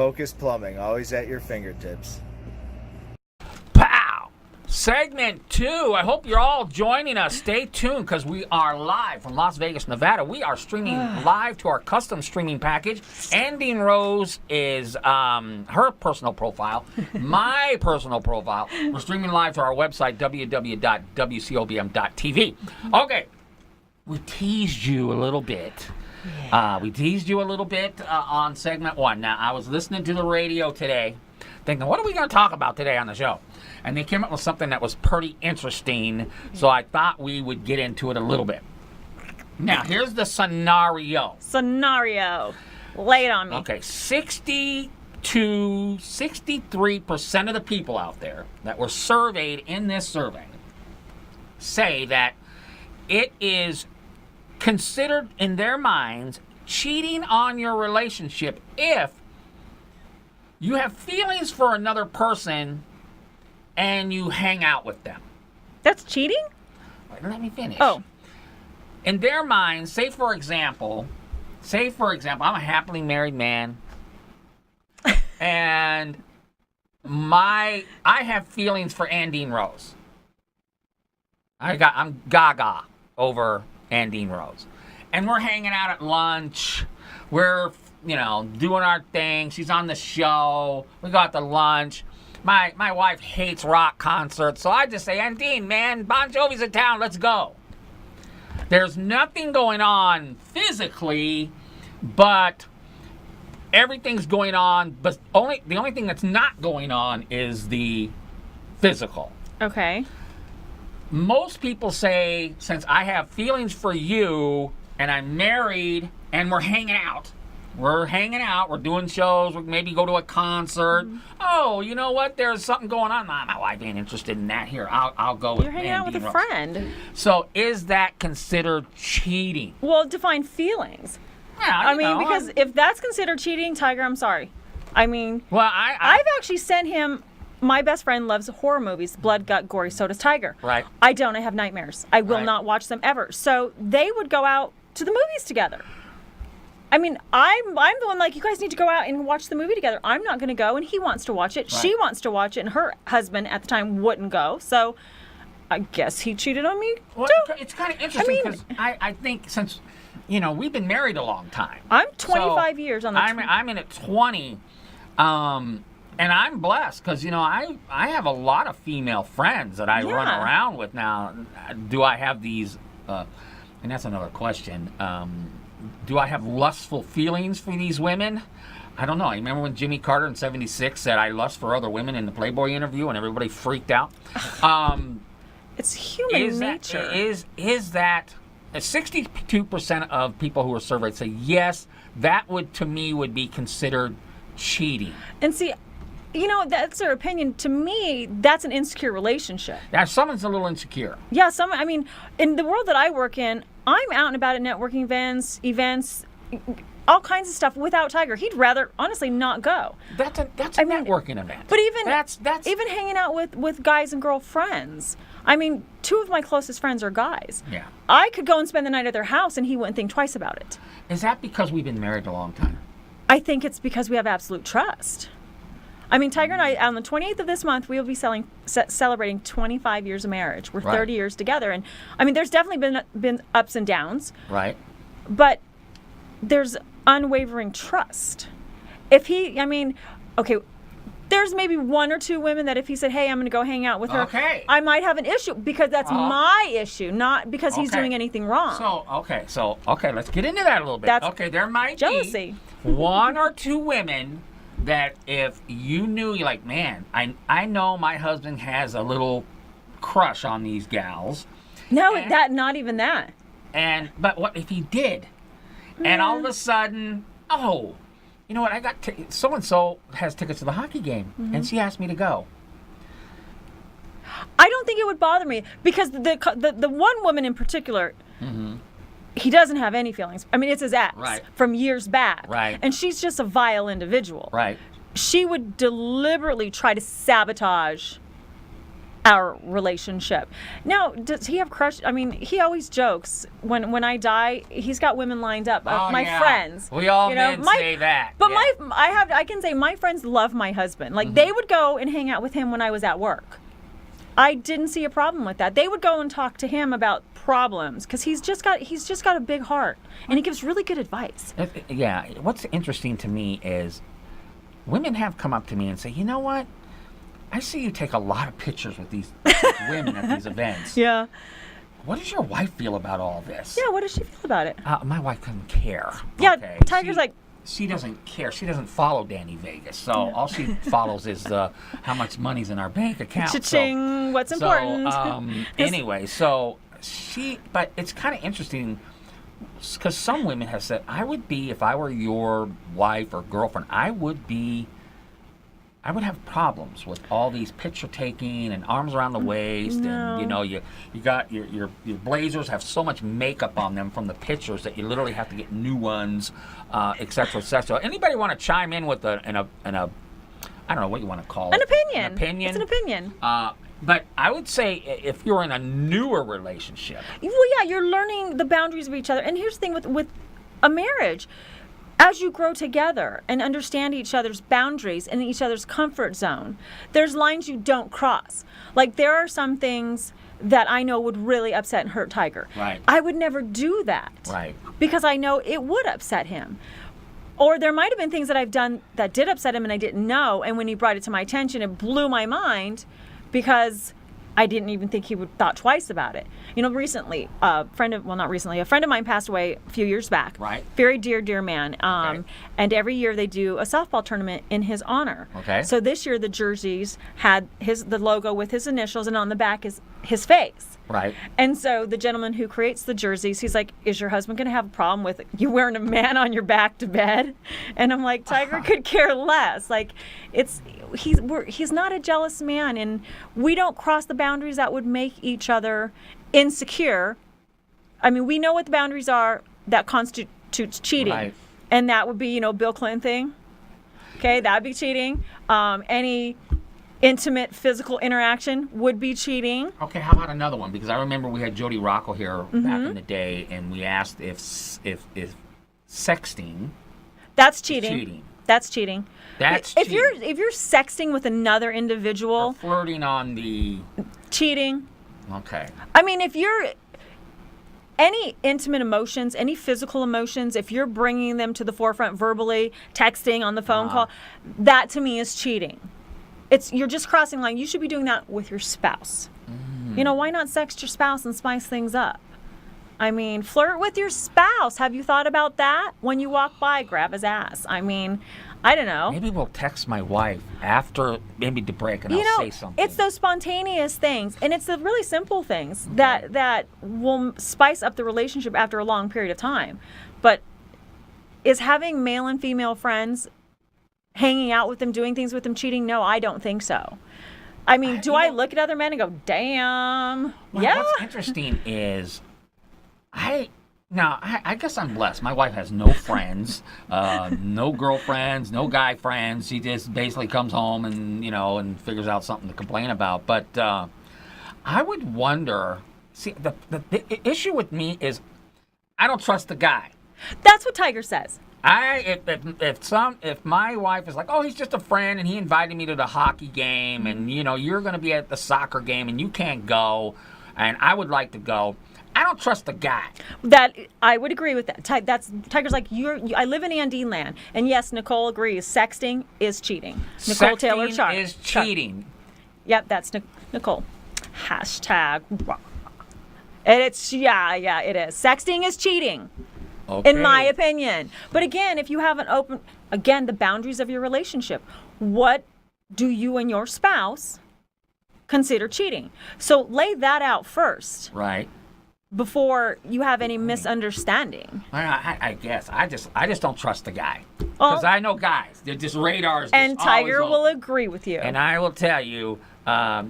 Focus Plumbing, always at your fingertips. Pow! Segment 2. I hope you're all joining us. Stay tuned because we are live from Las Vegas, Nevada. We are streaming live to our custom streaming package. Andine Rose is her personal profile, my personal profile. We're streaming live to our website, www.wcobm.tv. Okay, we teased you a little bit. We teased you a little bit on segment 1. Now, I was listening to the radio today, thinking, what are we going to talk about today on the show? And they came up with something that was pretty interesting, so I thought we would get into it a little bit. Now, here's the scenario. Lay it on me. Okay, 63% of the people out there that were surveyed in this survey say that it is considered in their minds cheating on your relationship if you have feelings for another person and you hang out with them. That's cheating? Let me finish. Oh. In their minds, say for example, I'm a happily married man and I have feelings for Andine Rose. I'm gaga over Andine Rose. And we're hanging out at lunch. We're, doing our thing. She's on the show. We go out to lunch. My wife hates rock concerts, so I just say, Andine, man, Bon Jovi's in town. Let's go. There's nothing going on physically, but everything's going on. But the only thing that's not going on is the physical. Okay. Most people say, since I have feelings for you and I'm married and we're hanging out, we're doing shows, we maybe go to a concert. Mm-hmm. Oh, you know what? There's something going on. Nah, my wife ain't interested in that. Here, I'll go with You're hanging out with a friend. So is that considered cheating? Well, define feelings. Yeah, because if that's considered cheating, Tiger, I'm sorry. Well, I've actually sent him. My best friend loves horror movies, blood, gut, gory. So does Tiger. Right. I don't. I have nightmares. I will not watch them ever. So they would go out to the movies together. I'm the one like, you guys need to go out and watch the movie together. I'm not going to go, and he wants to watch it. Right. She wants to watch it, and her husband at the time wouldn't go. So I guess he cheated on me. Well, it's kind of interesting because I think since, we've been married a long time. I'm 25 years on the I'm in at 20. And I'm blessed because, I have a lot of female friends that I run around with now. Do I have these, and that's another question, do I have lustful feelings for these women? I don't know. I remember when Jimmy Carter in '76 said, I lust for other women in the Playboy interview, and everybody freaked out. It's human nature. Is that 62% of people who are surveyed say, yes, that would be considered cheating. And see, that's their opinion. To me, that's an insecure relationship. Now, someone's a little insecure. Yeah, in the world that I work in, I'm out and about at networking events, all kinds of stuff without Tiger. He'd rather, honestly, not go. That's a networking event. But even that's even hanging out with guys and girlfriends. Two of my closest friends are guys. Yeah. I could go and spend the night at their house, and he wouldn't think twice about it. Is that because we've been married a long time? I think it's because we have absolute trust. Tiger and I, on the 28th of this month, we will be celebrating 25 years of marriage. We're 30 years together. And, there's definitely been ups and downs. Right. But there's unwavering trust. If he, okay, there's maybe one or two women that if he said, hey, I'm going to go hang out with her, I might have an issue because that's my issue, not because he's doing anything wrong. So, let's get into that a little bit. There might jealousy. Be one or two women that if you knew, you're like, man, I know my husband has a little crush on these gals. No, not even that. But what if he did? And all of a sudden, you know what? I got so-and-so has tickets to the hockey game, and she asked me to go. I don't think it would bother me because the one woman in particular, he doesn't have any feelings. It's his ex from years back. Right. And she's just a vile individual. Right. She would deliberately try to sabotage our relationship. Now, does he have crush? I mean, he always jokes when I die, he's got women lined up. My friends. We all men say that. But I can say my friends love my husband. Like they would go and hang out with him when I was at work. I didn't see a problem with that. They would go and talk to him about problems because he's just got a big heart and he gives really good advice. Yeah. What's interesting to me is women have come up to me and say, you know what? I see you take a lot of pictures with these women at these events. Yeah. What does your wife feel about all this? Yeah, what does she feel about it? My wife couldn't care. Yeah, okay? Tiger's She doesn't care. She doesn't follow Danny Vegas. So all she follows is how much money's in our bank account. Cha-ching, what's important. Anyway, but it's kind of interesting because some women have said, if I were your wife or girlfriend, I would have problems with all these picture taking and arms around the waist, and you got your blazers have so much makeup on them from the pictures that you literally have to get new ones, et cetera, et cetera. Anybody want to chime in with I don't know what you want to call it. An opinion. An opinion. It's an opinion. But I would say if you're in a newer relationship. Well, yeah, you're learning the boundaries of each other. And here's the thing with a marriage. As you grow together and understand each other's boundaries and each other's comfort zone, there's lines you don't cross. Like there are some things that I know would really upset and hurt Tiger. Right. I would never do that. Right. Because I know it would upset him. Or there might have been things that I've done that did upset him and I didn't know. And when he brought it to my attention, it blew my mind because I didn't even think he would thought twice about it. You know, recently, a friend of mine passed away a few years back. Right. Very dear man. Okay. And every year they do a softball tournament in his honor. Okay. So this year the jerseys had the logo with his initials, and on the back is his face. Right. And so the gentleman who creates the jerseys, he's like, is your husband going to have a problem with you wearing a man on your back to bed? And I'm like, Tiger could care less. Like, he's not a jealous man, and we don't cross the boundaries that would make each other insecure. I mean, we know what the boundaries are that constitutes cheating. Right. And that would be, Bill Clinton thing. Okay, that would be cheating. Any intimate physical interaction would be cheating. Okay, how about another one? Because I remember we had Jody Rocco here back in the day, and we asked if sexting. That's cheating. Cheating. That's cheating. That's if cheating. If you're sexting with another individual, or flirting on the. Cheating. Okay. I mean, if you're any intimate emotions, any physical emotions, if you're bringing them to the forefront verbally, texting on the phone call, that to me is cheating. You're just crossing line. You should be doing that with your spouse. Why not sext your spouse and spice things up? I mean, flirt with your spouse. Have you thought about that? When you walk by, grab his ass. I mean, I don't know. Maybe we'll text my wife after maybe the break, and I'll say something. It's those spontaneous things, and it's the really simple things that will spice up the relationship after a long period of time. But is having male and female friends, hanging out with them, doing things with them, cheating? No, I don't think so. I mean, I look at other men and go, damn, yeah? What's interesting is I guess I'm blessed. My wife has no friends, no girlfriends, no guy friends. She just basically comes home and figures out something to complain about. But I would wonder. See, the issue with me is I don't trust the guy. That's what Tiger says. If my wife is like, oh, he's just a friend and he invited me to the hockey game and you're going to be at the soccer game and you can't go, and I would like to go. I don't trust the guy. That I would agree with that. Tiger's like, I live in Andine land, and yes, Nicole agrees. Sexting is cheating. Nicole Taylor Sexting is cheating. Yep, that's Nicole. Hashtag. And it is. Sexting is cheating. Okay. In my opinion. But again, if you have the boundaries of your relationship, what do you and your spouse consider cheating? So lay that out first. Right. Before you have any misunderstanding. I guess. I just don't trust the guy. Because I know guys. They're just radars. And Tiger will agree with you. And I will tell you,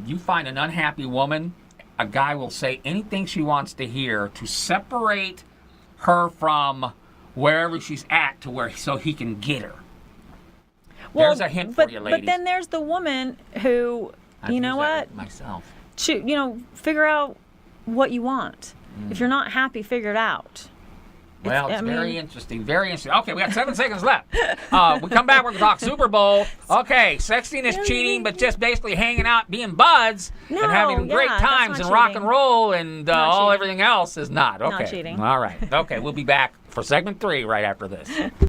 you find an unhappy woman, a guy will say anything she wants to hear to separate her from wherever she's at so he can get her. There's a hint for you, ladies. But then there's the woman who, you know what? Myself. figure out what you want. If you're not happy, figure it out. Well, it's very interesting. Very interesting. Okay, we got 7 seconds left. We come back, we're going to talk Super Bowl. Okay, sexting is cheating, but just basically hanging out, being buds, and having great times and rock and roll and everything else is not. Okay. Not cheating. All right. Okay, we'll be back for segment 3 right after this.